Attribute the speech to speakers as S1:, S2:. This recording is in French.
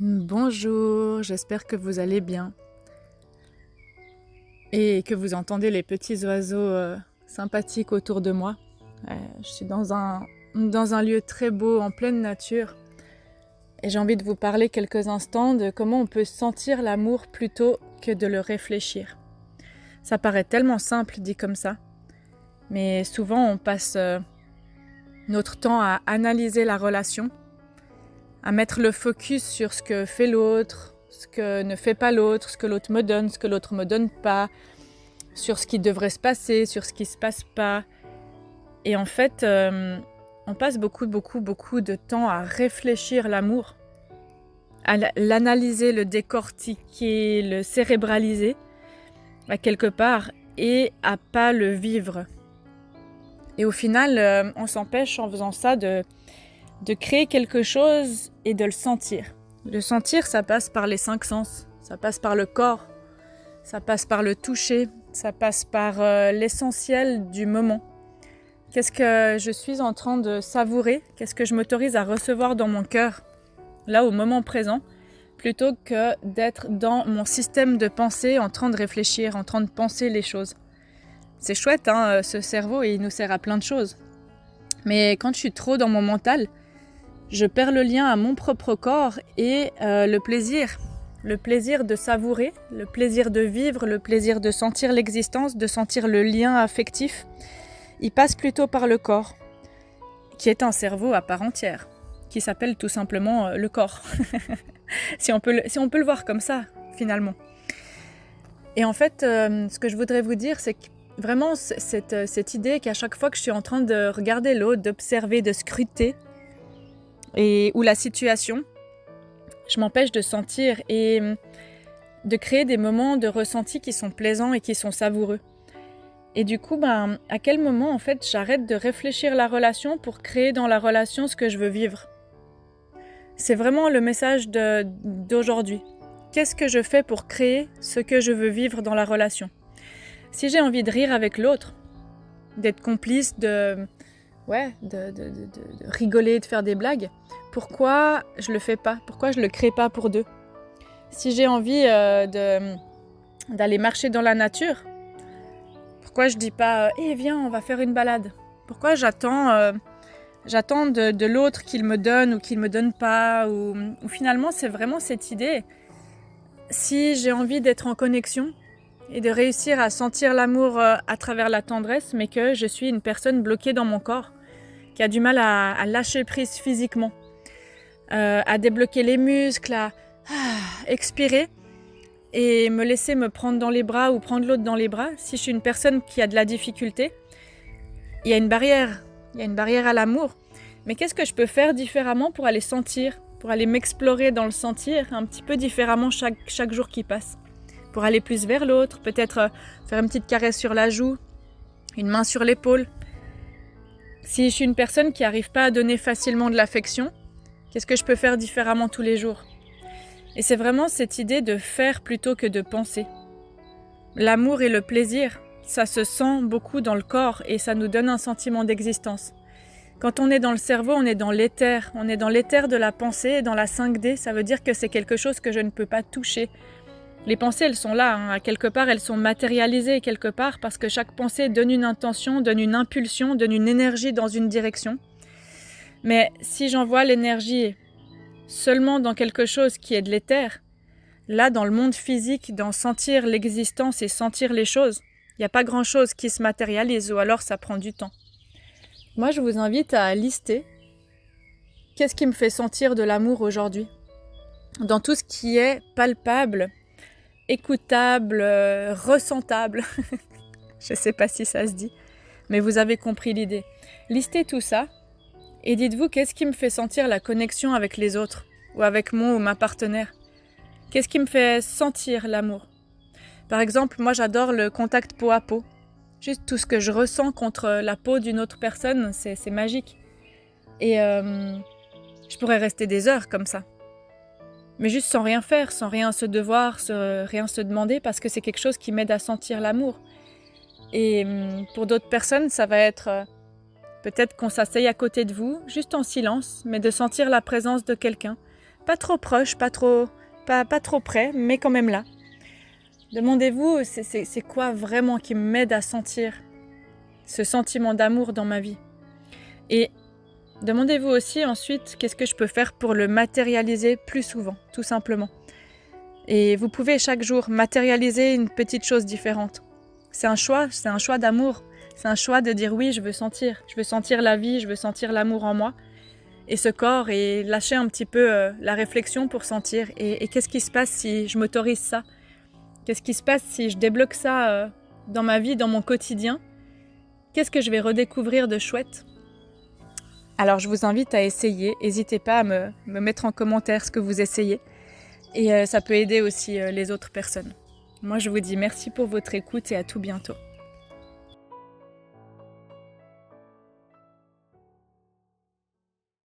S1: Bonjour, j'espère que vous allez bien et que vous entendez les petits oiseaux sympathiques autour de moi. Je suis dans un lieu très beau, en pleine nature, et j'ai envie de vous parler quelques instants de comment on peut sentir l'amour plutôt que de le réfléchir. Ça paraît tellement simple dit comme ça, mais souvent on passe notre temps à analyser la relation, à mettre le focus sur ce que fait l'autre, ce que ne fait pas l'autre, ce que l'autre me donne, ce que l'autre me donne pas, sur ce qui devrait se passer, sur ce qui se passe pas. Et en fait, on passe beaucoup de temps à réfléchir l'amour, à l'analyser, le décortiquer, le cérébraliser, à quelque part, et à pas le vivre. Et au final, on s'empêche en faisant ça de créer quelque chose et de le sentir. Le sentir, ça passe par les 5 sens, ça passe par le corps, ça passe par le toucher, ça passe par l'essentiel du moment. Qu'est-ce que je suis en train de savourer? Qu'est-ce que je m'autorise à recevoir dans mon cœur, là au moment présent, plutôt que d'être dans mon système de pensée en train de réfléchir, en train de penser les choses. C'est chouette, hein, ce cerveau, il nous sert à plein de choses. Mais quand je suis trop dans mon mental, je perds le lien à mon propre corps et le plaisir de savourer, le plaisir de vivre, le plaisir de sentir l'existence, de sentir le lien affectif. Il passe plutôt par le corps, qui est un cerveau à part entière, qui s'appelle tout simplement le corps. si on peut le voir comme ça, finalement. Et en fait, ce que je voudrais vous dire, c'est que vraiment cette idée qu'à chaque fois que je suis en train de regarder l'autre, d'observer, de scruter, ou la situation, je m'empêche de sentir et de créer des moments de ressenti qui sont plaisants et qui sont savoureux. Et du coup, à quel moment en fait j'arrête de réfléchir la relation pour créer dans la relation ce que je veux vivre? C'est vraiment le message d'aujourd'hui. Qu'est-ce que je fais pour créer ce que je veux vivre dans la relation? Si j'ai envie de rire avec l'autre, d'être complice, de rigoler, de faire des blagues, pourquoi je le fais pas? Pourquoi je le crée pas pour deux? Si j'ai envie d'aller marcher dans la nature, pourquoi je dis pas viens, on va faire une balade? Pourquoi j'attends de l'autre qu'il me donne ou qu'il me donne pas, ou finalement c'est vraiment cette idée. Si j'ai envie d'être en connexion et de réussir à sentir l'amour à travers la tendresse, mais que je suis une personne bloquée dans mon corps, qui a du mal à lâcher prise physiquement, à débloquer les muscles, à expirer et me laisser me prendre dans les bras ou prendre l'autre dans les bras. Si je suis une personne qui a de la difficulté, il y a une barrière à l'amour. Mais qu'est-ce que je peux faire différemment pour aller sentir, pour aller m'explorer dans le sentir un petit peu différemment chaque jour qui passe? Pour aller plus vers l'autre, peut-être faire une petite caresse sur la joue, une main sur l'épaule. Si je suis une personne qui n'arrive pas à donner facilement de l'affection, qu'est-ce que je peux faire différemment tous les jours? Et c'est vraiment cette idée de faire plutôt que de penser. L'amour et le plaisir, ça se sent beaucoup dans le corps et ça nous donne un sentiment d'existence. Quand on est dans le cerveau, on est dans l'éther. On est dans l'éther de la pensée et dans la 5D. Ça veut dire que c'est quelque chose que je ne peux pas toucher. Les pensées, elles sont là, hein. Quelque part, elles sont matérialisées quelque part parce que chaque pensée donne une intention, donne une impulsion, donne une énergie dans une direction. Mais si j'envoie l'énergie seulement dans quelque chose qui est de l'éther, là, dans le monde physique, dans sentir l'existence et sentir les choses, il n'y a pas grand-chose qui se matérialise ou alors ça prend du temps. Moi, je vous invite à lister qu'est-ce qui me fait sentir de l'amour aujourd'hui, dans tout ce qui est palpable, écoutable, ressentable. Je ne sais pas si ça se dit, mais vous avez compris l'idée. Listez tout ça et dites-vous qu'est-ce qui me fait sentir la connexion avec les autres ou avec mon ou ma partenaire. Qu'est-ce qui me fait sentir l'amour? Par exemple, moi j'adore le contact peau à peau. Juste tout ce que je ressens contre la peau d'une autre personne, c'est magique. Et je pourrais rester des heures comme ça. Mais juste sans rien faire, sans rien se devoir, rien se demander, parce que c'est quelque chose qui m'aide à sentir l'amour. Et pour d'autres personnes, ça va être peut-être qu'on s'asseye à côté de vous, juste en silence, mais de sentir la présence de quelqu'un, pas trop proche, pas trop près, mais quand même là. Demandez-vous, c'est quoi vraiment qui m'aide à sentir ce sentiment d'amour dans ma vie. Et demandez-vous aussi ensuite, qu'est-ce que je peux faire pour le matérialiser plus souvent, tout simplement. Et vous pouvez chaque jour matérialiser une petite chose différente. C'est un choix d'amour. C'est un choix de dire oui, je veux sentir la vie, je veux sentir l'amour en moi. Et ce corps, et lâcher un petit peu la réflexion pour sentir. Et qu'est-ce qui se passe si je m'autorise ça ? Qu'est-ce qui se passe si je débloque ça dans ma vie, dans mon quotidien ? Qu'est-ce que je vais redécouvrir de chouette ? Alors je vous invite à essayer. N'hésitez pas à me mettre en commentaire ce que vous essayez. Et ça peut aider aussi les autres personnes. Moi je vous dis merci pour votre écoute et à tout bientôt.